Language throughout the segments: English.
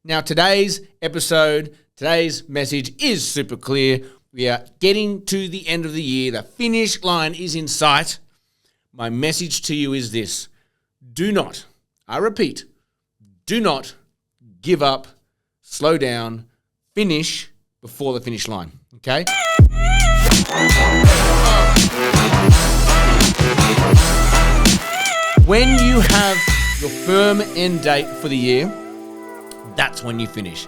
Now, today's message is super clear. We are getting to the end of the year. The finish line is in sight. My message to you is this. Do not, I repeat, do not give up, slow down, finish before the finish line, okay? When you have your firm end date for the year, that's when you finish.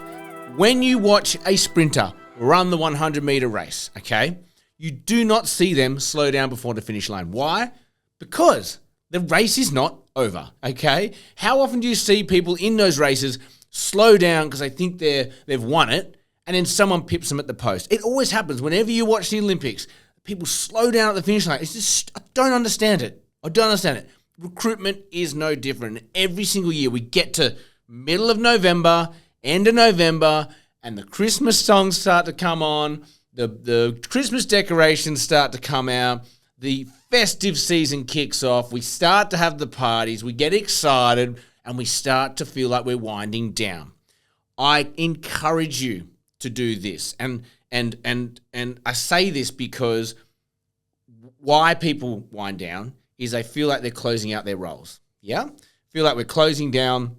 When you watch a sprinter run the 100-meter race, okay, you do not see them slow down before the finish line. Why? Because the race is not over, okay? How often do you see people in those races slow down because they think they've won it, and then someone pips them at the post? It always happens whenever you watch the Olympics. People slow down at the finish line. It's just, I don't understand it. Recruitment is no different. Every single year we get to middle of November, end of November, and the Christmas songs start to come on, the Christmas decorations start to come out, the festive season kicks off, we start to have the parties, we get excited, and we start to feel like we're winding down. I encourage you to do this. And I say this because why people wind down is they feel like they're closing out their roles. Yeah? Feel like we're closing down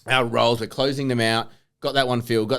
our roles, we're closing them out. Got that one filled,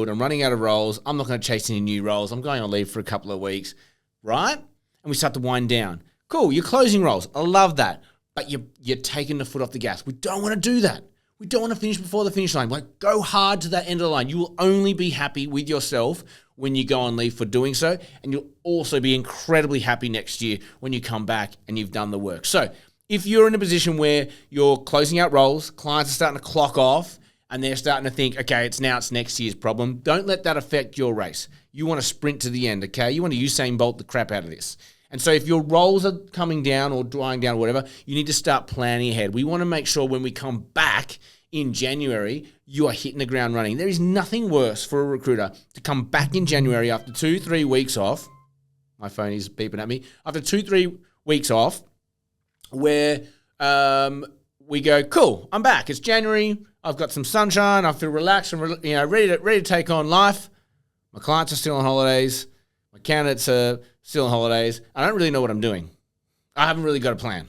I'm running out of roles, I'm not going to chase any new roles, I'm going on leave for a couple of weeks, right? And we start to wind down. Cool, you're closing roles, I love that, but you're taking the foot off the gas. We don't want to do that. We don't want to finish before the finish line. Like, go hard to that end of the line. You will only be happy with yourself when you go on leave for doing so, and you'll also be incredibly happy next year when you come back and you've done the work. So if you're in a position where you're closing out roles, clients are starting to clock off, and they're starting to think, okay, it's next year's problem, don't let that affect your race. You want to sprint to the end, okay? You want to Usain Bolt the crap out of this. And so if your roles are coming down or drying down or whatever, you need to start planning ahead. We want to make sure when we come back in January, you are hitting the ground running. There is nothing worse for a recruiter to come back in January after 2-3 weeks off. My phone is beeping at me. After 2-3 weeks off, where we go, cool, I'm back. It's January. I've got some sunshine. I feel relaxed and ready to take on life. My clients are still on holidays. My candidates are still on holidays. I don't really know what I'm doing. I haven't really got a plan.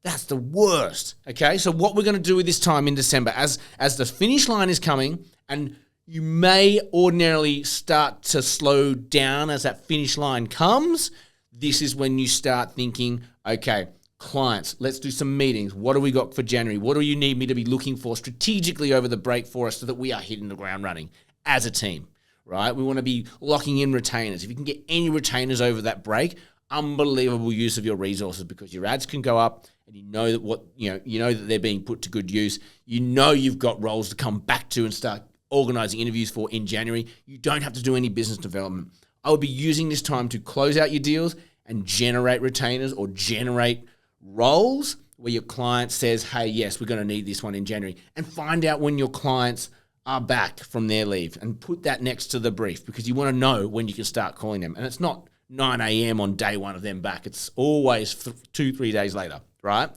That's the worst, okay? So what we're going to do with this time in December, as the finish line is coming, and you may ordinarily start to slow down as that finish line comes, this is when you start thinking, okay, clients, let's do some meetings. What do we got for January? What do you need me to be looking for strategically over the break for us so that we are hitting the ground running as a team, right? We want to be locking in retainers. If you can get any retainers over that break, unbelievable use of your resources, because your ads can go up and you know that they're being put to good use. You know you've got roles to come back to and start organizing interviews for in January. You don't have to do any business development. I would be using this time to close out your deals and generate retainers or generate roles where your client says, hey, yes, we're going to need this one in January, and find out when your clients are back from their leave and put that next to the brief, because you want to know when you can start calling them. And it's not 9 a.m. on day one of them back. It's always 2-3 days later, right?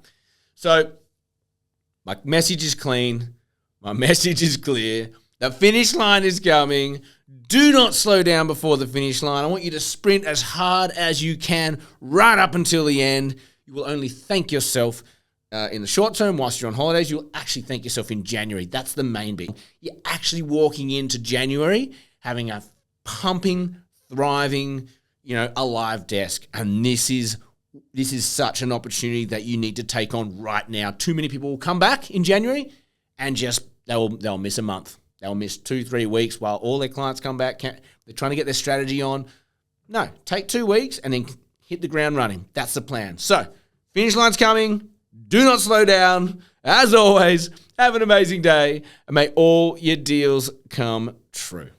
So my message is clean. My message is clear. The finish line is coming. Do not slow down before the finish line. I want you to sprint as hard as you can right up until the end. You will only thank yourself in the short term whilst you're on holidays. You'll actually thank yourself in January. That's the main bit. You're actually walking into January having a pumping, thriving, alive desk. And this is such an opportunity that you need to take on right now. Too many people will come back in January and just they'll miss a month. They'll miss 2-3 weeks while all their clients come back. They're trying to get their strategy on. No, take 2 weeks and then hit the ground running. That's the plan. So, finish line's coming. Do not slow down. As always, have an amazing day, and may all your deals come true.